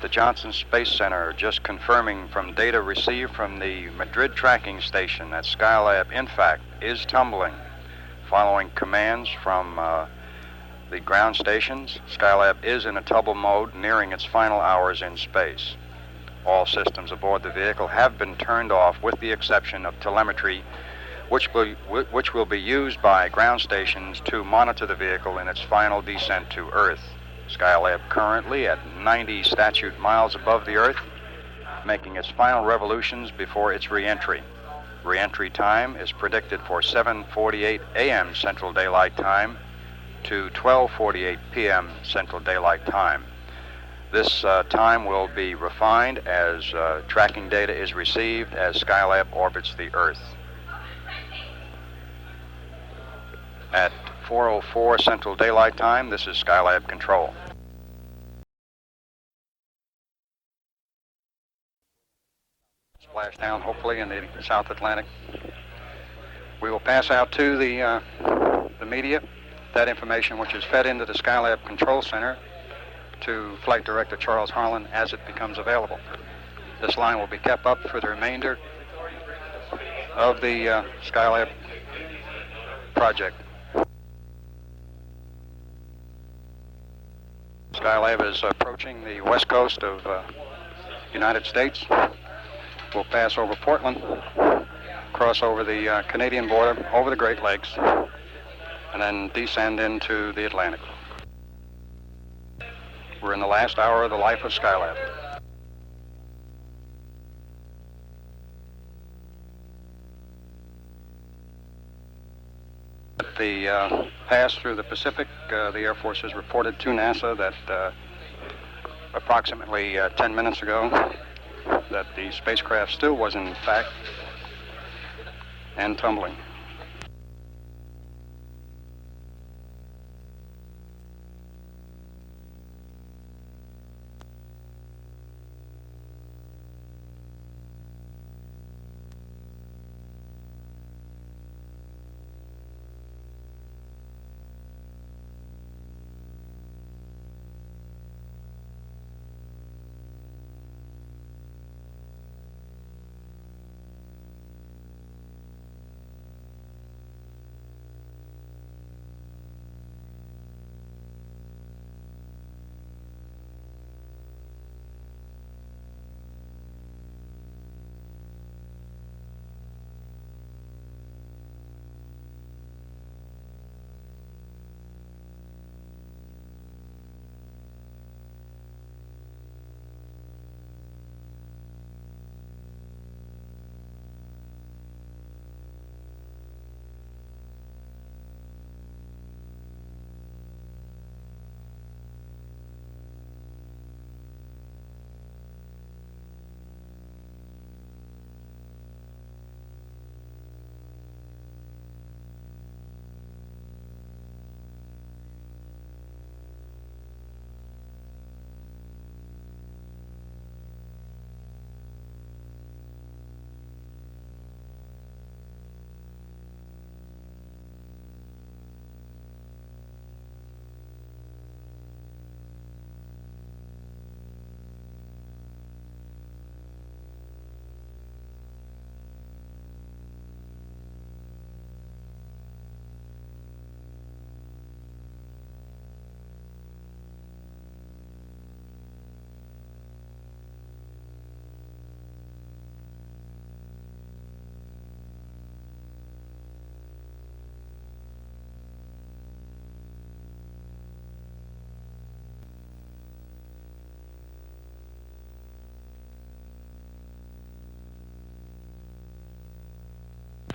the Johnson Space Center, just confirming from data received from the Madrid tracking station that Skylab, in fact, is tumbling. Following commands from the ground stations, Skylab is in a tumble mode, nearing its final hours in space. All systems aboard the vehicle have been turned off with the exception of telemetry, which will be used by ground stations to monitor the vehicle in its final descent to Earth. Skylab currently at 90 statute miles above the Earth, making its final revolutions before its re-entry. Re-entry time is predicted for 7:48 a.m. Central Daylight Time to 12:48 p.m. Central Daylight Time. This time will be refined as tracking data is received as Skylab orbits the Earth. At 4:04 Central Daylight Time, this is Skylab Control. Splashdown, hopefully, in the South Atlantic. We will pass out to the media that information which is fed into the Skylab Control Center to Flight Director Charles Harlan as it becomes available. This line will be kept up for the remainder of the Skylab project. Skylab is approaching the west coast of United States. We'll pass over Portland, cross over the Canadian border, over the Great Lakes, and then descend into the Atlantic. We're in the last hour of the life of Skylab. At the pass through the Pacific, the Air Force has reported to NASA that approximately 10 minutes ago that the spacecraft still was in fact and tumbling.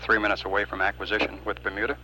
Three minutes away from acquisition with Bermuda.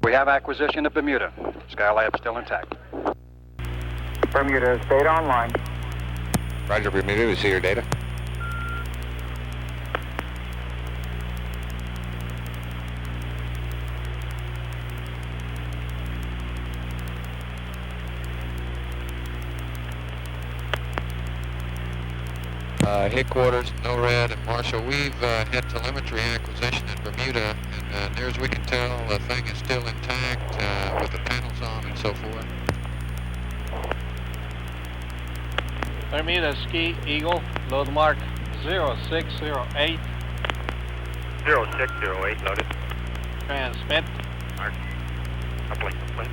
We have acquisition of Bermuda. Skylab still intact. Bermuda, data online. Roger, Bermuda, we see your data. Headquarters, NORAD, and Marshall, we've had telemetry acquisition in Bermuda, and near as we can tell, the thing is still intact with the panels on and so forth. Bermuda, Ski Eagle, load mark 0608. 0608, loaded. Transmit. Mark. Uplink complete.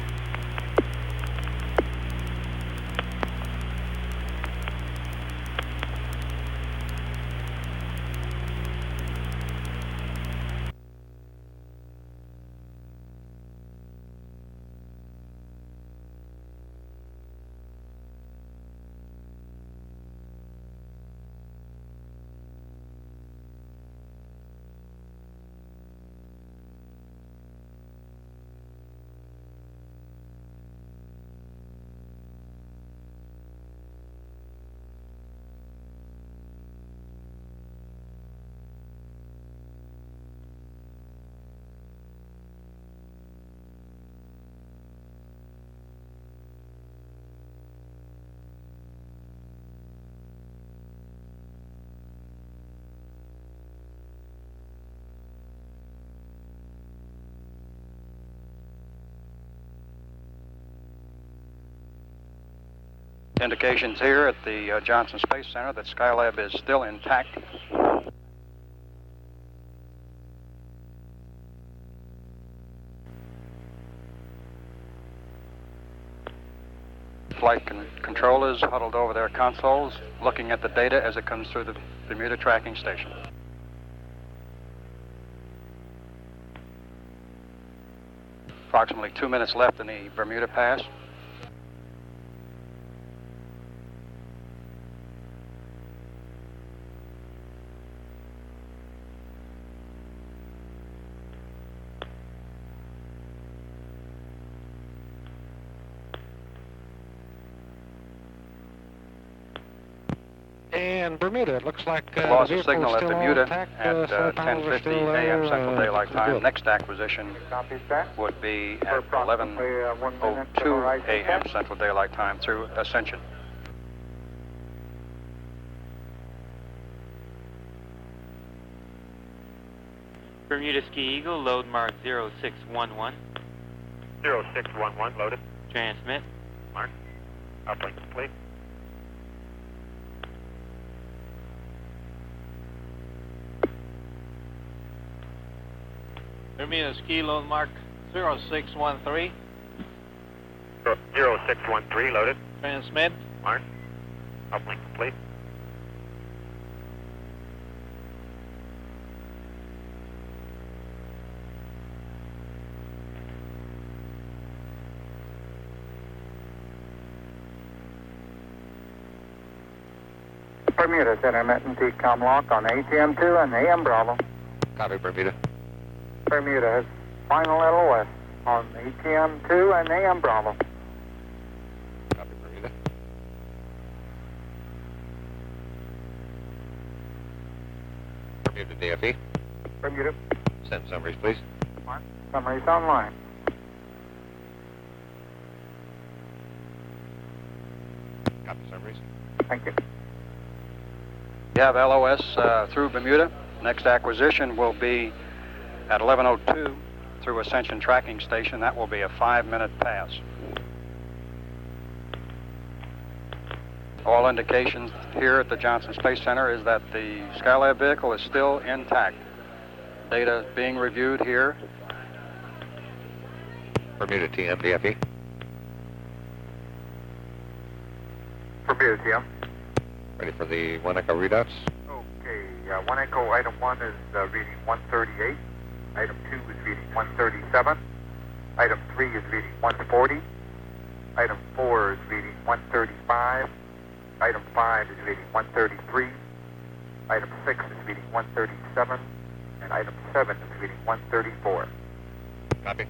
Indications here at the Johnson Space Center that Skylab is still intact. Flight controllers huddled over their consoles, looking at the data as it comes through the Bermuda tracking station. Approximately 2 minutes left in the Bermuda pass. And Bermuda, it looks like Loss the of signal at still Bermuda intact, at solar panels are 10:50 still a.m. Central Daylight Time. good. Next acquisition would be at 11:02 a.m. Central Daylight Time through Ascension. Bermuda Ski Eagle, load mark 0611. 0611, loaded. Transmit. Mark. Uplink complete. Bermuda, Ski, load mark 0613. 0613, loaded. Transmit. Mark. Uplink complete. Bermuda, intermittent TCOM lock on ATM2 and AM Bravo. Copy, Bermuda. Bermuda has final LOS on ATM2 and AM Bravo. Copy, Bermuda. Bermuda DFE. Bermuda. Send summaries, please. Mark. Summaries online. Copy summaries. Thank you. We have LOS through Bermuda. Next acquisition will be at 11:02 through Ascension Tracking Station. That will be a 5-minute pass. All indications here at the Johnson Space Center is that the Skylab vehicle is still intact. Data being reviewed here. Bermuda TM DFE. Bermuda TM. Ready for the 1 Echo readouts? Okay, 1 Echo, item 1 is reading 138. Item 2 is reading 137. Item 3 is reading 140. Item 4 is reading 135. Item 5 is reading 133. Item 6 is reading 137. And item 7 is reading 134. Copy.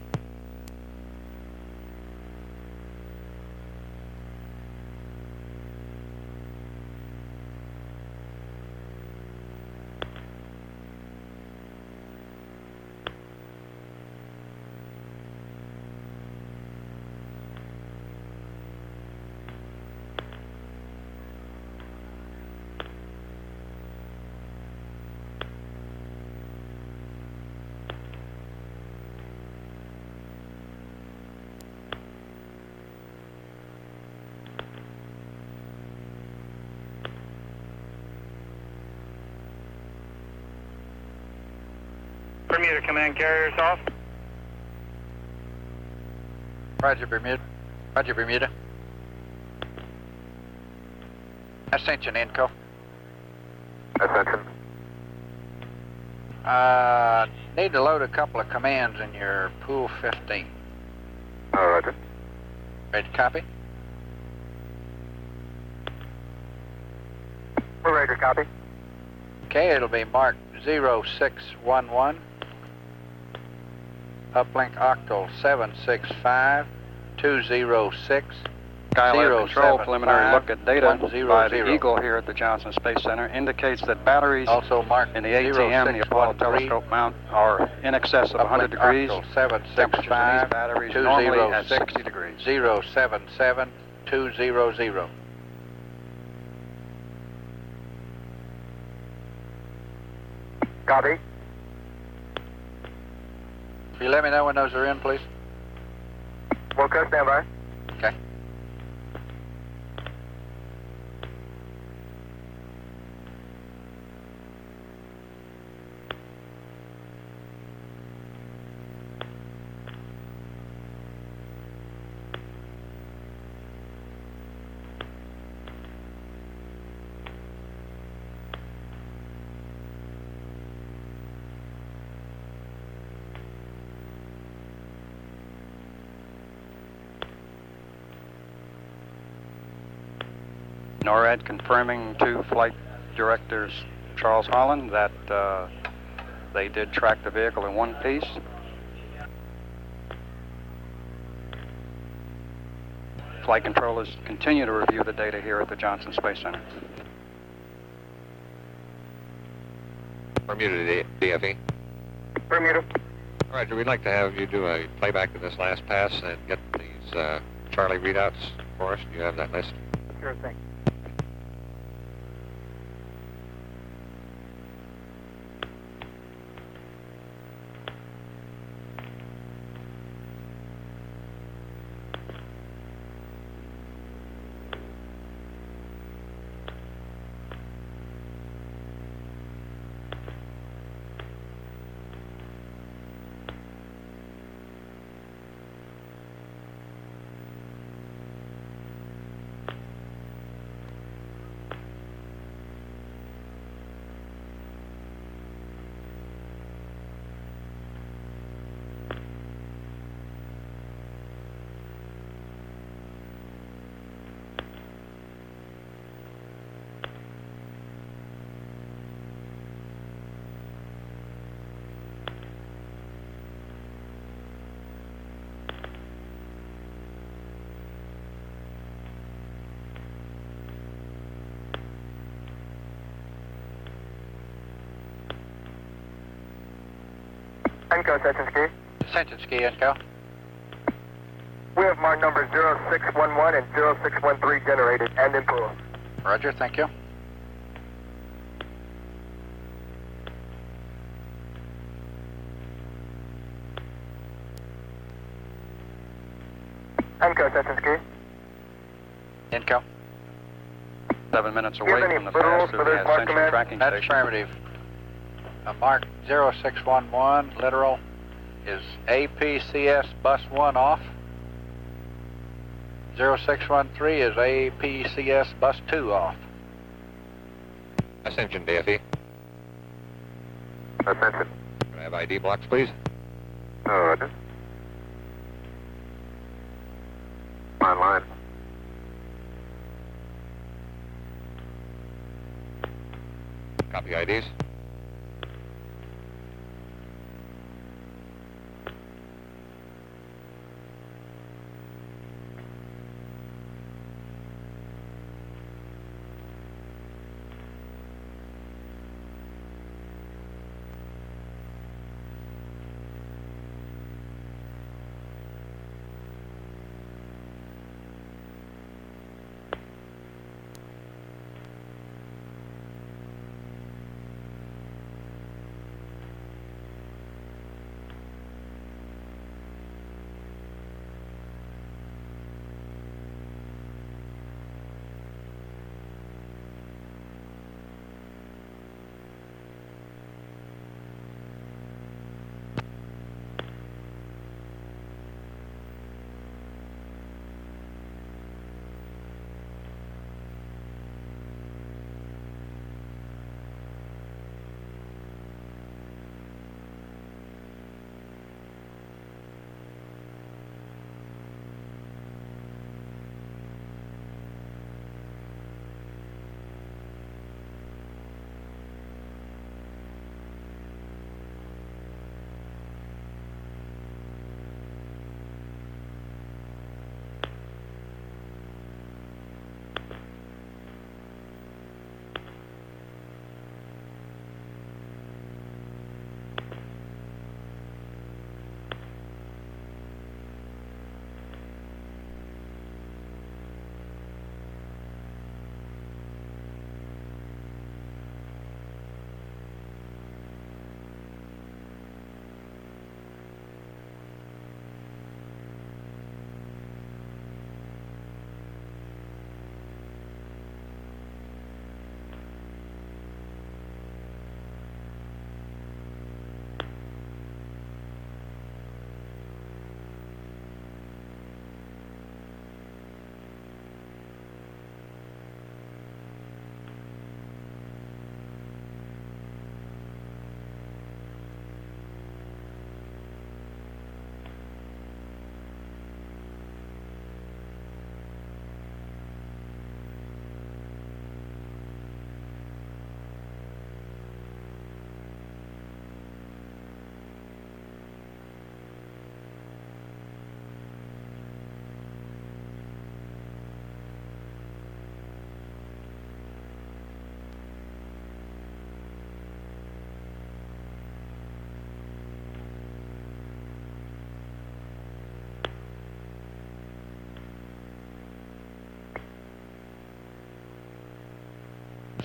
Bermuda command carriers off. Roger, Bermuda. Roger, Bermuda. Ascension, Inco. Ascension. Need to load a couple of commands in your pool 15. Roger. Ready to copy? We're ready to copy. Okay, it'll be marked 0611. Uplink octal 765-206. Skylab control 075 preliminary look at data 100. by the Eagle here at the Johnson Space Center indicates that batteries Also marked in the ATM, the Apollo 0613. telescope mount, are in excess of 100 degrees. Octal Temperatures in these batteries normally at 60 degrees. 077200. Copy. Will you let me know when those are in, please? Wilco, stand by. Okay. NORAD confirming to Flight Directors Charles Holland that they did track the vehicle in one piece. Flight controllers continue to review the data here at the Johnson Space Center. Bermuda DFE. Bermuda. Roger, we'd like to have you do a playback of this last pass and get these Charlie readouts for us. Do you have that list? Sure thing. Inco, Ascension Ski. Ascension Ski, Inco. We have mark number 0611 and 0613 generated and in pool. Roger, thank you. Inco, Ascension Ski. Inco. 7 minutes Do you away have any from the literals pass to for the this mark Ascension command? tracking That's station. affirmative. Mark 0611, literal, is APCS bus 1 off. 0613 is APCS bus 2 off. Ascension DFE. Ascension. Can I have ID blocks, please? Roger. Online. Copy IDs.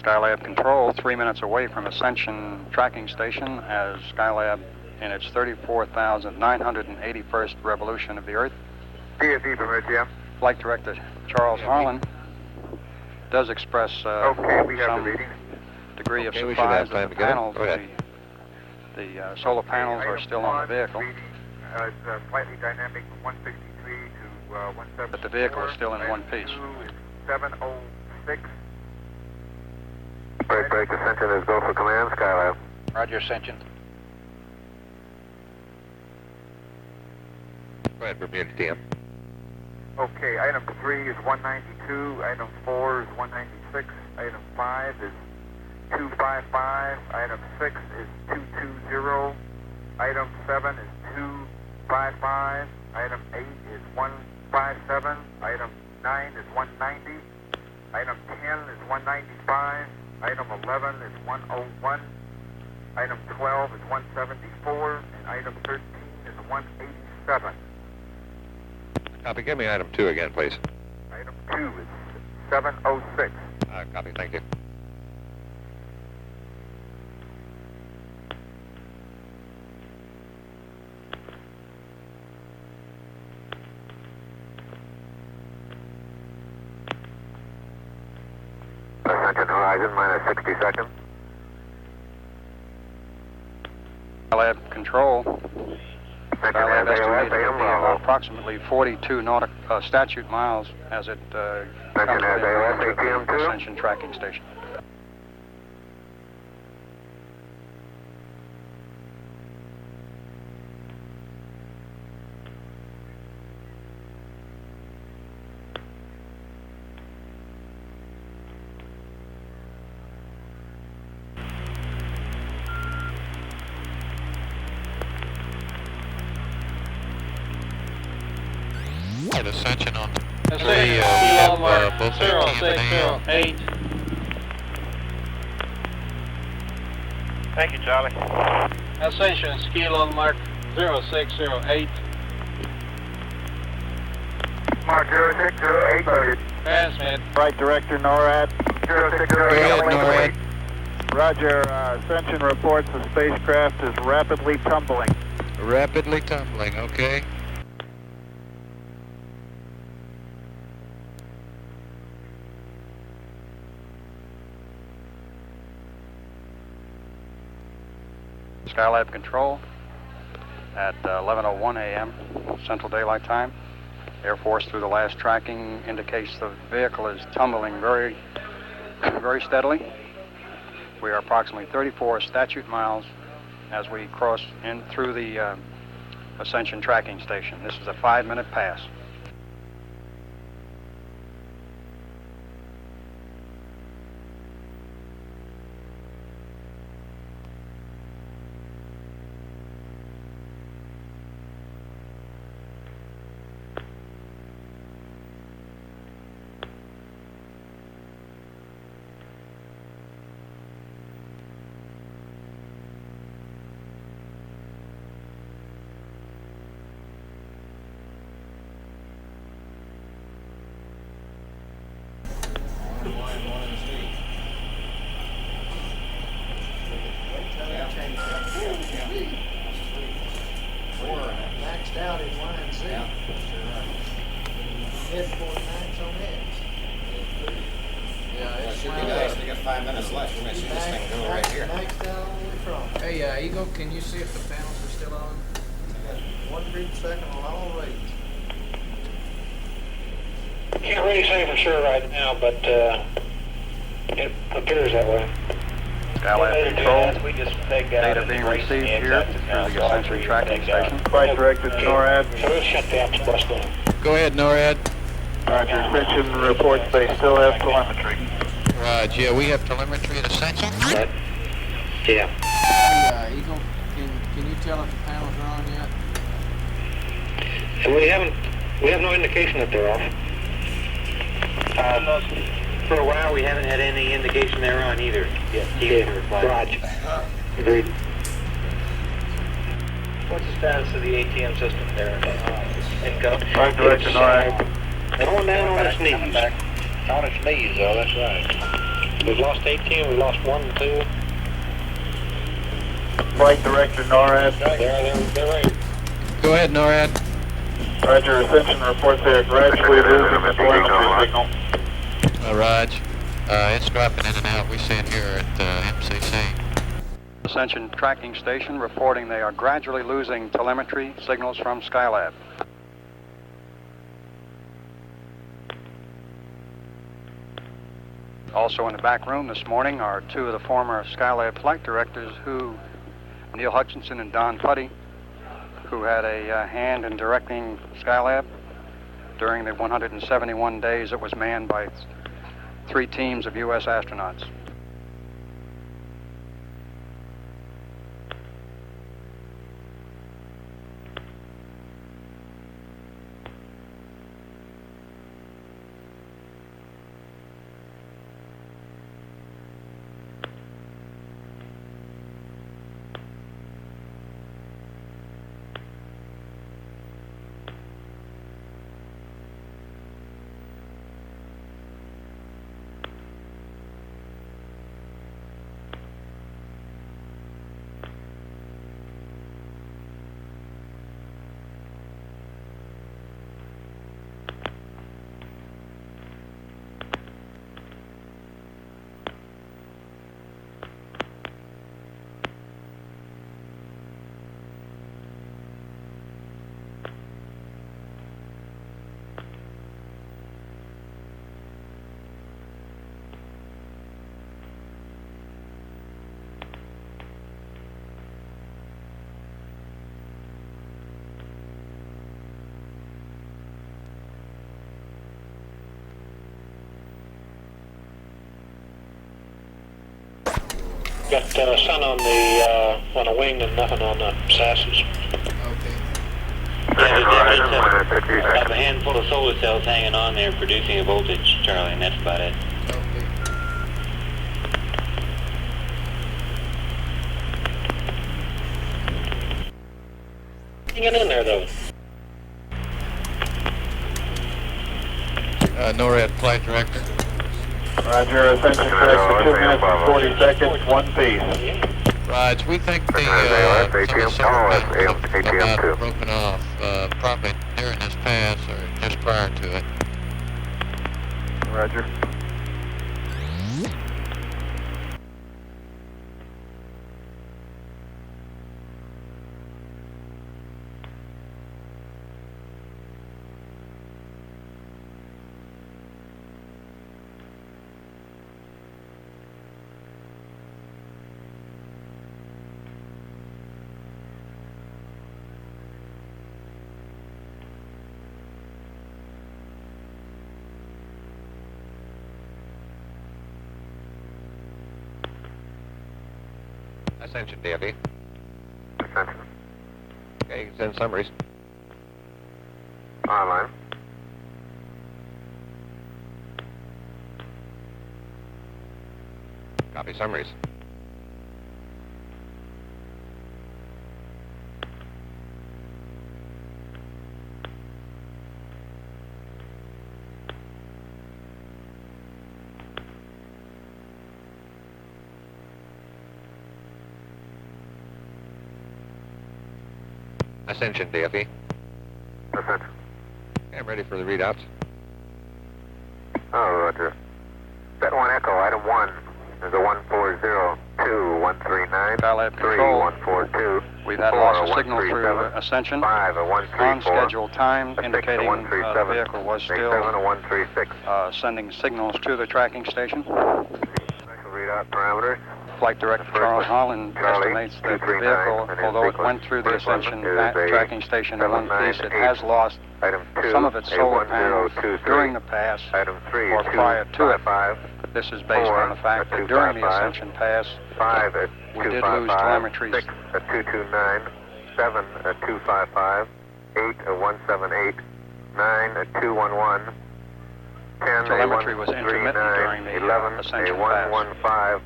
Skylab Control, 3 minutes away from Ascension Tracking Station as Skylab in its 34,981st revolution of the Earth. DFE from RTM. Flight Director Charles Harlan does express Okay, we have some the reading. degree of Okay, we should surprise have time that to the get it. panels, Go ahead. the solar panels are Item still on the 1, vehicle, reading, it's slightly dynamic from 163 to 174. but the vehicle is still in one piece. Item 2 is 706. Break, Ascension is go for command, Skylab. Roger, Ascension. Go ahead, Bermuda TM. Okay, item 3 is 192, item 4 is 196, item 5 is 255, item 6 is 220, item 7 is 255, item 8 is 157, item 9 is 190, item 10 is 195, item 11 is 101, item 12 is 174, and item 13 is 187. Copy. Give me item 2 again, please. Item 2 is 706. Copy. Thank you. Ascension horizon minus 60 seconds. Skylab Control, Skylab estimated to be Bravo. approximately 42 statute miles as it comes has AOS, into ATM the too? Ascension Tracking Station. At Ascension on 3, Ascension, we have Skylab both ATM and AM. 0608. Thank you, Charlie. Ascension, Skylab Mark 0608. Mark 0608, loaded. Transmit. Right director, NORAD. 0608. Go ahead, NORAD. Roger, Ascension reports the spacecraft is rapidly tumbling. Rapidly tumbling, okay. Skylab Control at 11:01 a.m. Central Daylight Time. Air Force through the last tracking indicates the vehicle is tumbling very steadily. We are approximately 34 statute miles as we cross in through the Ascension Tracking Station. This is a 5-minute pass. Maxed out in line Z. Head for max on X. Yeah, it should be nice. We got 5 minutes left. We may see this thing go right here. Maxed out all the way from. Hey, Eagle, can you see if the panels are still on? 1 beat second on all rates. Can't really say for sure right now, but it appears that way. Skylab Control, data being received here through the Ascension Tracking Station. Flight director, NORAD. So we'll shut down the bus down. Go ahead, NORAD. Roger, Ascension reports they still have telemetry. Roger, yeah, we have telemetry at Ascension. Yeah. Hey, Eagle, can you tell if the panels are on yet? And we have no indication that they're off. For a while, we haven't had any indication they're on either. Roger. Agreed. What's the status of the ATM system there? Flight director, NORAD. Going down on its knees. On its knees, though, that's right. We've lost 18, we've lost 1 and 2. Flight Director NORAD. They're right. Go ahead, NORAD. Roger, Ascension reports they are gradually losing the telemetry signal. Raj. It's dropping in and out. We see it here at MCC. Ascension Tracking Station reporting they are gradually losing telemetry signals from Skylab. Also in the back room this morning are two of the former Skylab flight directors Neil Hutchinson and Don Putty, who had a hand in directing Skylab during the 171 days it was manned by 3 teams of U.S. astronauts. Got sun on the wing and nothing on the sasses. Okay. Yeah, there's a handful of solar cells hanging on there producing a voltage, Charlie, and that's about it. Okay. Hanging in there, though. NORAD flight director. Roger, Ascension tracks for 2 minutes and 40 seconds, 1 piece. Raj, we think the some of the solar panels have about broken off, probably during this pass or just prior to it. Roger. Ascension, DFE. Ascension. Okay, you can send summaries. Online. Copy summaries. Ascension, DFE. Ascension. Okay, I'm ready for the readouts. Oh, Roger. Set 1 Echo, item 1 is a 1402139. Skylab 3 control. 142. We've had 4, loss of signal 137. through Ascension. 5 a 134. On schedule time, 6 indicating a the 137. vehicle was 7 still a 136. sending signals to the tracking station. Special readout parameters. Flight Director Charles Holland estimates that the vehicle, although it went through the Ascension tracking station in one piece, it has lost Item 2, some of its solar panels 1023. during the pass Item 3 or prior to it. 255. This is based on the fact that during the Ascension pass, 5 at we did 255. lose telemetry. 6 at 229. 7 at 255. 8 at 178. 9 at 211. 10 telemetry was intermittent during the 11 Ascension a pass. 115.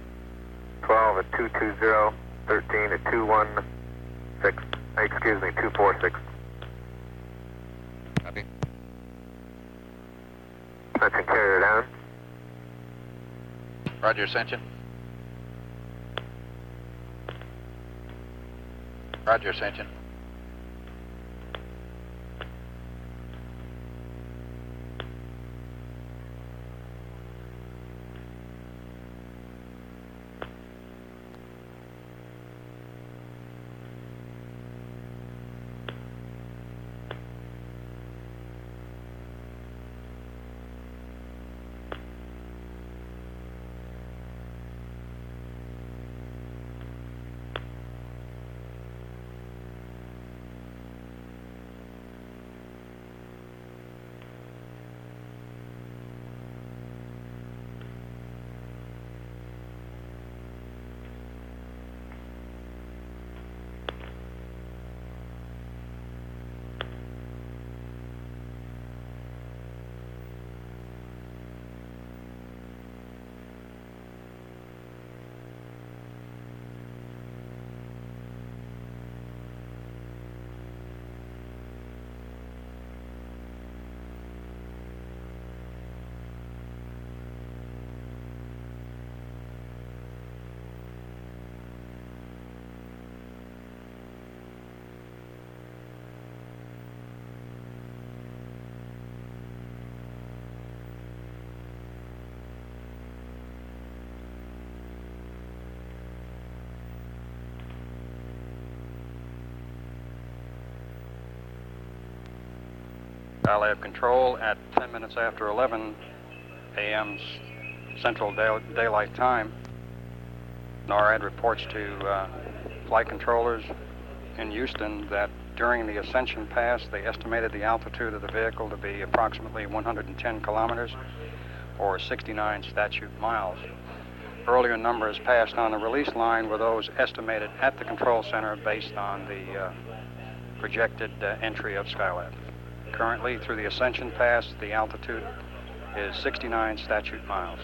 12 at 220, 13 at 216, excuse me, 246. Copy. Ascension carrier down. Roger, Ascension. Roger, Ascension. Skylab Control at 10 minutes after 11 a.m. Central Daylight Time. NORAD reports to flight controllers in Houston that during the Ascension Pass, they estimated the altitude of the vehicle to be approximately 110 kilometers or 69 statute miles. Earlier numbers passed on the release line were those estimated at the control center based on the projected entry of Skylab. Currently, through the Ascension Pass, the altitude is 69 statute miles.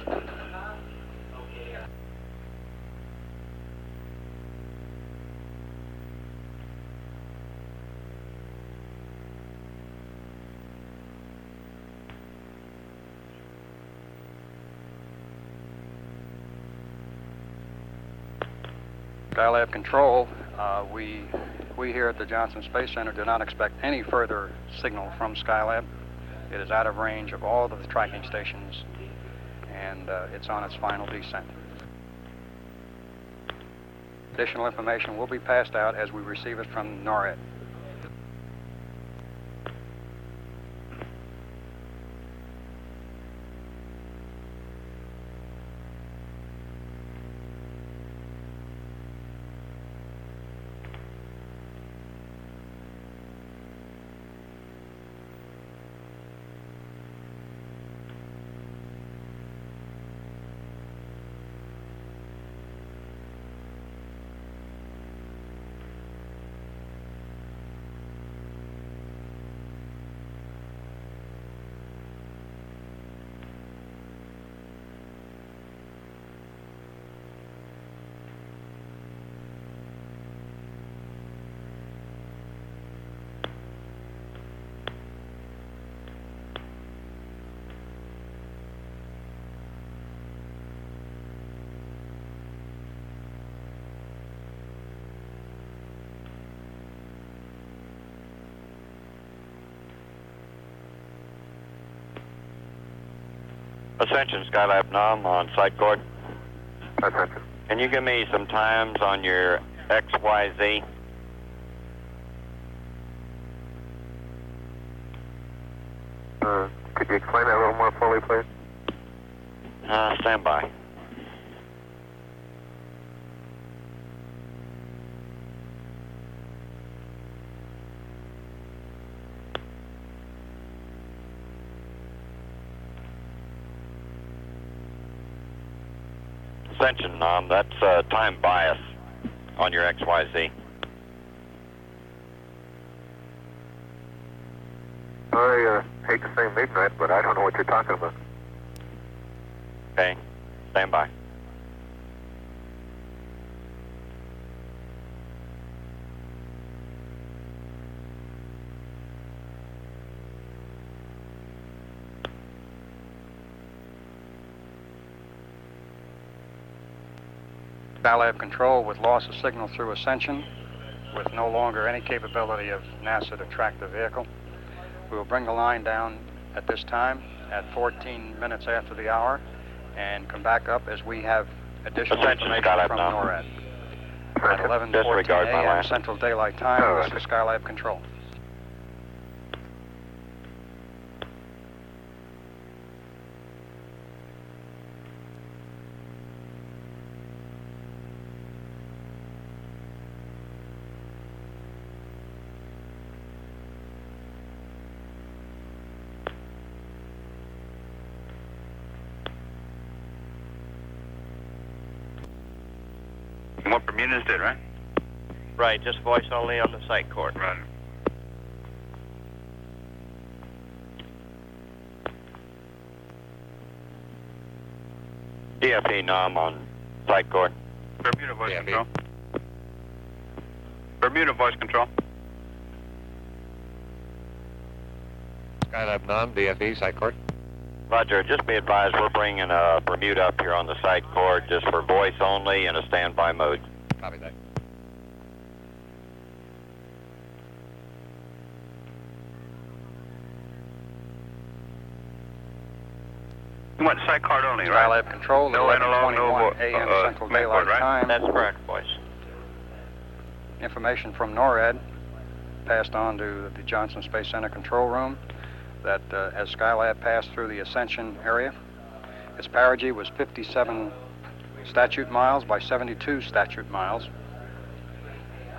Skylab Control, we here at the Johnson Space Center do not expect any further signal from Skylab. It is out of range of all of the tracking stations, and it's on its final descent. Additional information will be passed out as we receive it from NORAD. Ascension, Skylab NOM on site court. Ascension. Can you give me some times on your XYZ? Could you explain that a little more fully, please? Stand by. Ascension, that's time bias on your XYZ. I hate to say midnight, but I don't know what you're talking about. Okay, stand by. Skylab control with loss of signal through Ascension, with no longer any capability of NASA to track the vehicle. We will bring the line down at this time at 14 minutes after the hour and come back up as we have additional Ascension, information Skylab from now. NORAD. At 11:14 Disregard my a.m. line. Central Daylight Time, this is Skylab control. What Bermuda's did, right? Right, just voice only on the site cord. Right. DFE NOM on site cord. Bermuda voice DFE. control. Bermuda voice control. Skylab NOM, DFE, site cord. Roger, just be advised we're bringing Bermuda up here on the site cord just for voice only in a standby mode. Copy that. You want site cord only, Skylab control, No analog, 11:21 a.m. Central main Daylight cord, right? Time. That's correct, voice. Information from NORAD passed on to the Johnson Space Center control room that as Skylab passed through the Ascension area, its perigee was 57 statute miles by 72 statute miles,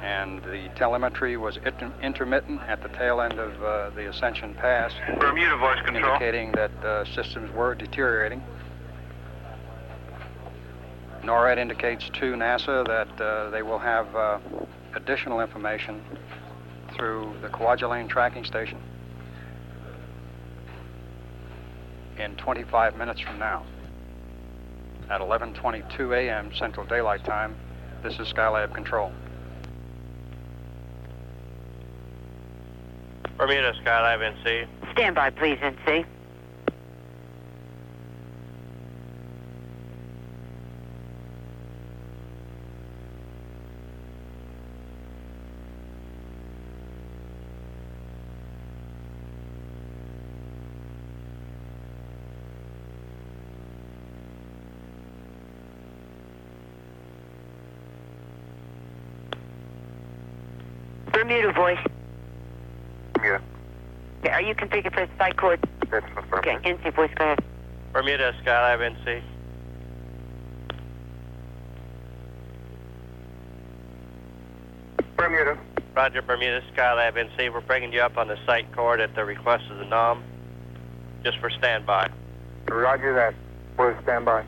and the telemetry was intermittent at the tail end of the Ascension pass, Bermuda voice control. indicating that systems were deteriorating. NORAD indicates to NASA that they will have additional information through the Kwajalein tracking station in 25 minutes from now. At 11:22 a.m. Central Daylight Time, this is Skylab control. Bermuda, Skylab NC. Stand by, please, NC. Bermuda voice. Yeah, Okay, are you configured for the site cord? that's confirmed. Okay, NC voice, go ahead. Bermuda, Skylab NC. Bermuda. Roger, Bermuda, Skylab NC. We're bringing you up on the site cord at the request of the NOM, just for standby. Roger that. We'll stand by.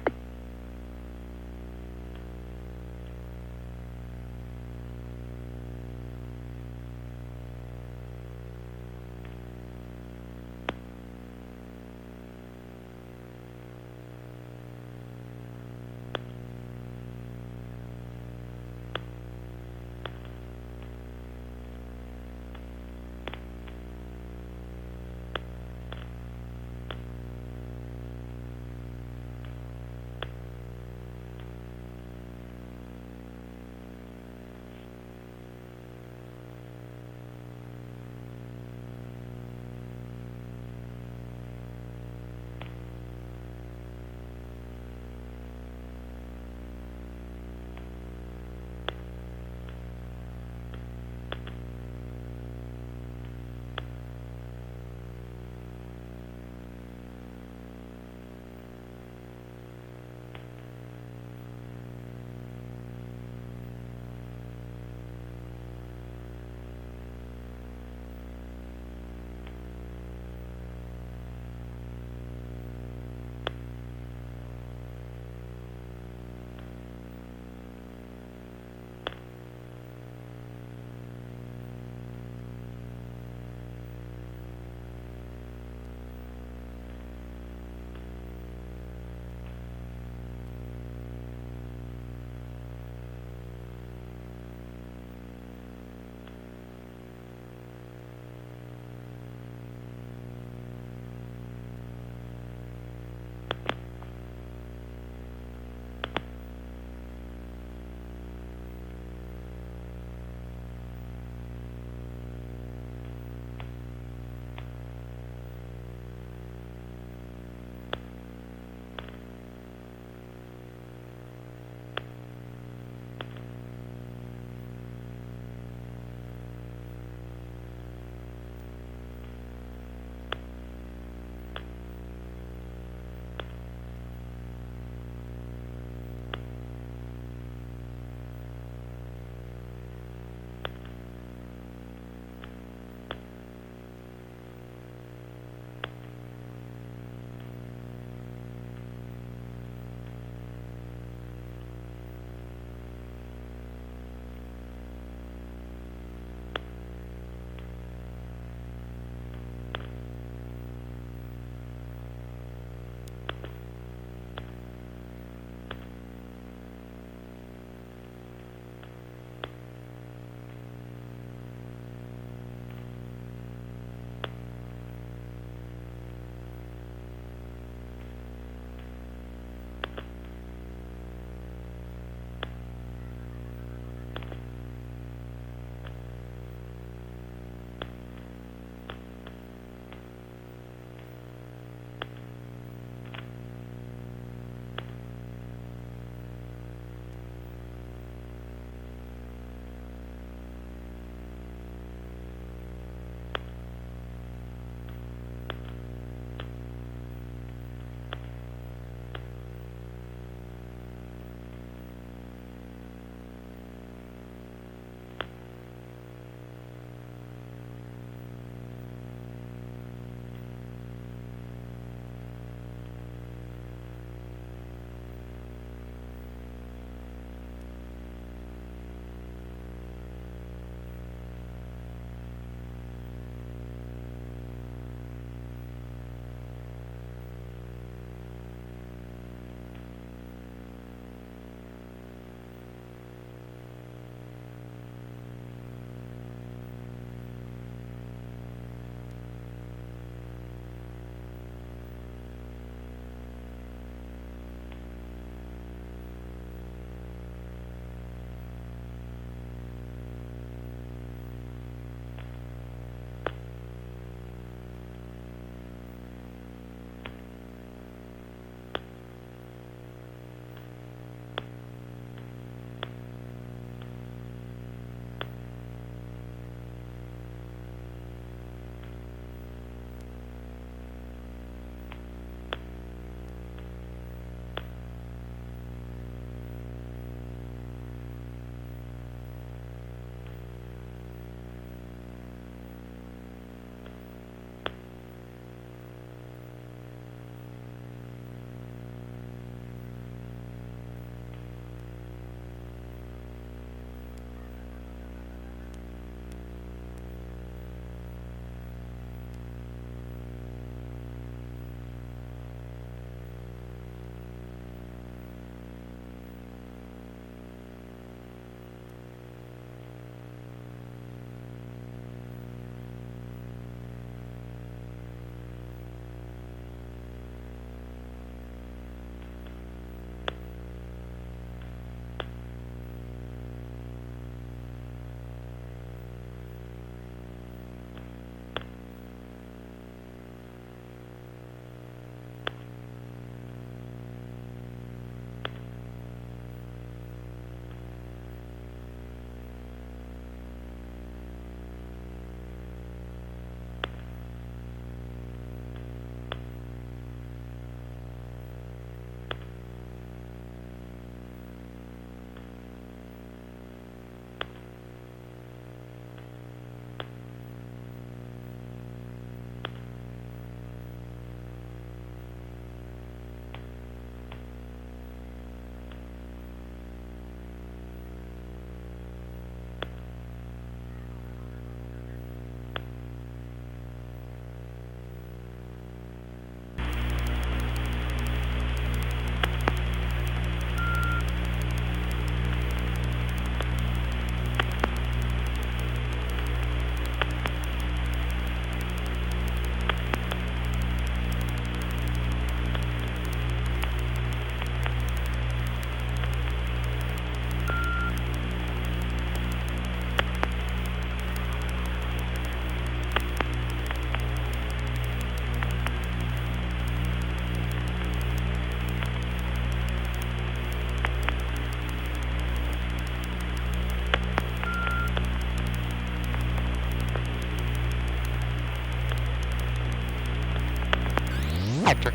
Victor.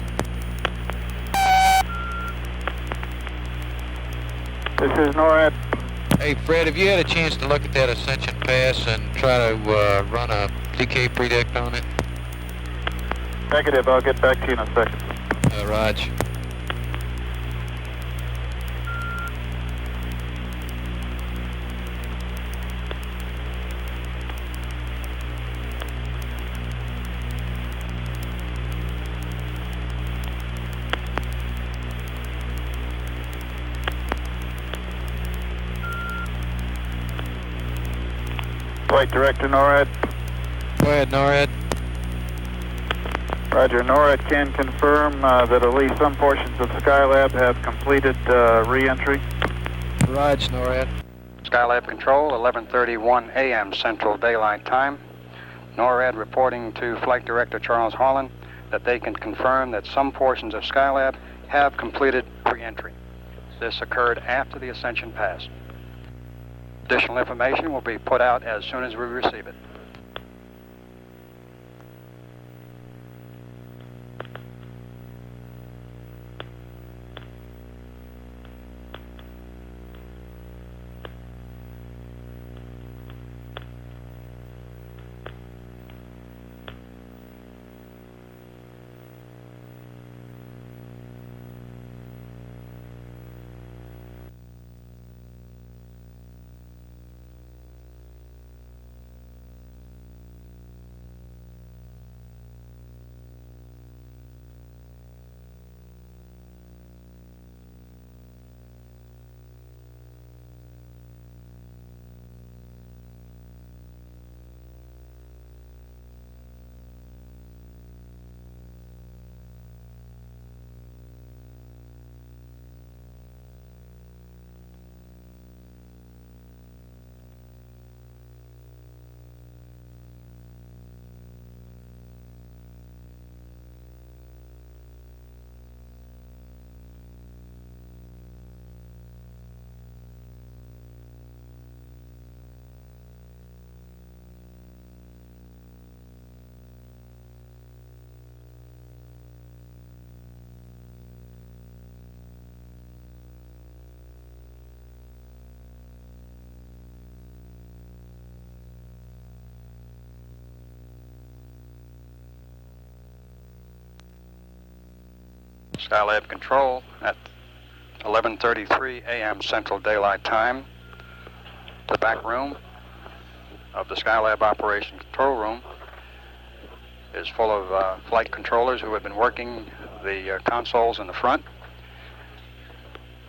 This is NORAD. Hey, Fred, have you had a chance to look at that Ascension pass and try to run a PK predict on it? Negative. I'll get back to you in a second. Raj. Flight Director NORAD. Go ahead, NORAD. Roger. NORAD can confirm that at least some portions of Skylab have completed re-entry. Raj, NORAD. Skylab Control, 11:31 a.m. Central Daylight Time. NORAD reporting to Flight Director Charles Harlan that they can confirm that some portions of Skylab have completed re-entry. This occurred after the Ascension pass. Additional information will be put out as soon as we receive it. Skylab Control at 11:33 a.m. Central Daylight Time. The back room of the Skylab Operation Control Room is full of flight controllers who have been working the consoles in the front.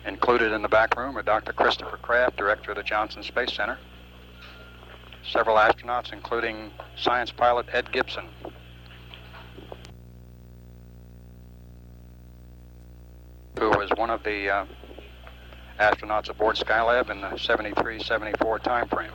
Included in the back room are Dr. Christopher Kraft, Director of the Johnson Space Center, several astronauts, including science pilot Ed Gibson, who was one of the astronauts aboard Skylab in the 73-74 time frame.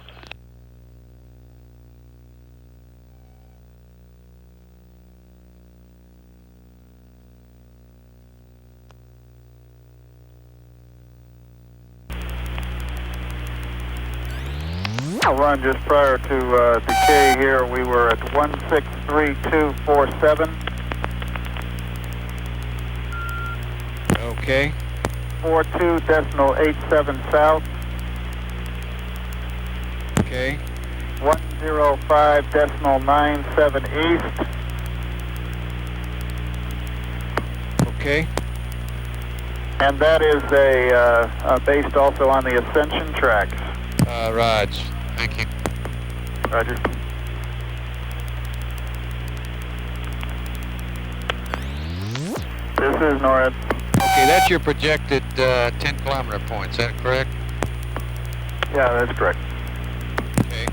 I'll run just prior to decay here. We were at 163247. Okay. 42.87 south. Okay. 105.97 east. Okay. And that is based also on the Ascension tracks. Raj, thank you. Roger. This is NORAD. Okay, that's your projected 10-kilometer point, is that correct? Yeah, that's correct. Okay.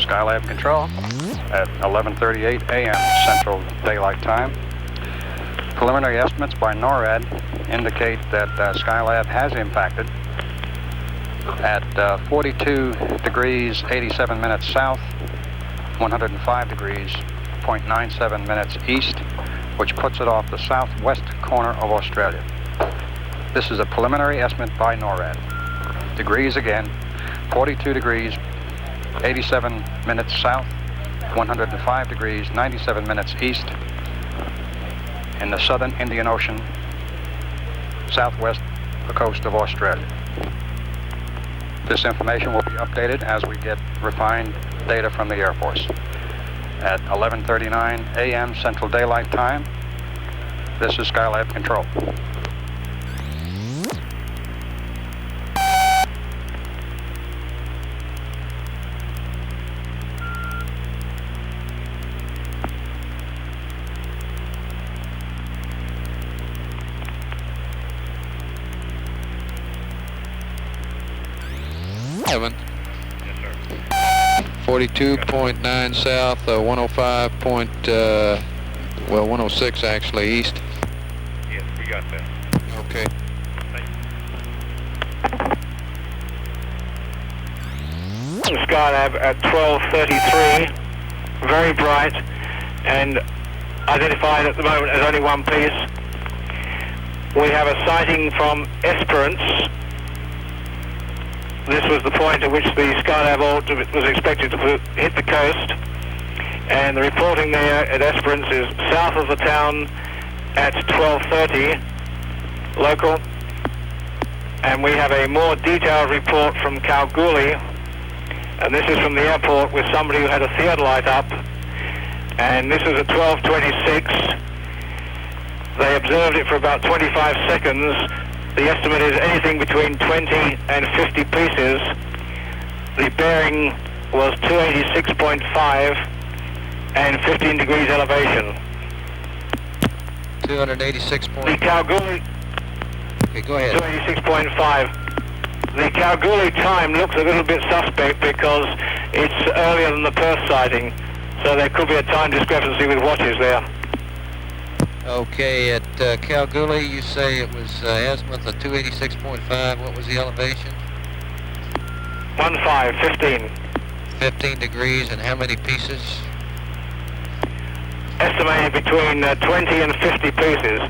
Skylab Control at 11:38 a.m. Central Daylight Time. Preliminary estimates by NORAD indicate that Skylab has impacted at 42 degrees 87 minutes south, 105 degrees 0.97 minutes east, which puts it off the southwest corner of Australia. This is a preliminary estimate by NORAD. Degrees again, 42 degrees 87 minutes south, 105 degrees 97 minutes east in the southern Indian Ocean, southwest the coast of Australia. This information will be updated as we get refined data from the Air Force. At 11:39 a.m. Central Daylight Time, this is Skylab Control. Yes, sir. 42.9 south, 106 actually east. Yes, we got that. Okay. Skylab at 12:33, very bright and identified at the moment as only one piece. We have a sighting from Esperance. This was the point at which the Skylab orbit was expected to hit the coast, and the reporting there at Esperance is south of the town at 12:30 local, and we have a more detailed report from Kalgoorlie, and this is from the airport with somebody who had a theodolite up, and this was at 12:26. They observed it for about 25 seconds. The estimate is anything between 20 and 50 pieces. The bearing was 286.5 and 15 degrees elevation. 286. The Kalgoorlie... Okay, go ahead. 286.5. The Kalgoorlie time looks a little bit suspect because it's earlier than the Perth sighting, so there could be a time discrepancy with watches there. Okay, at Kalgoorlie, you say it was azimuth of 286.5. What was the elevation? 15. 15 degrees, and how many pieces? Estimated between 20 and 50 pieces.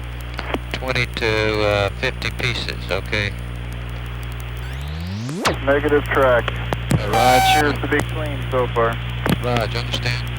20 to 50 pieces, okay. Negative track. Roger. It's a big clean so far. Roger, understand.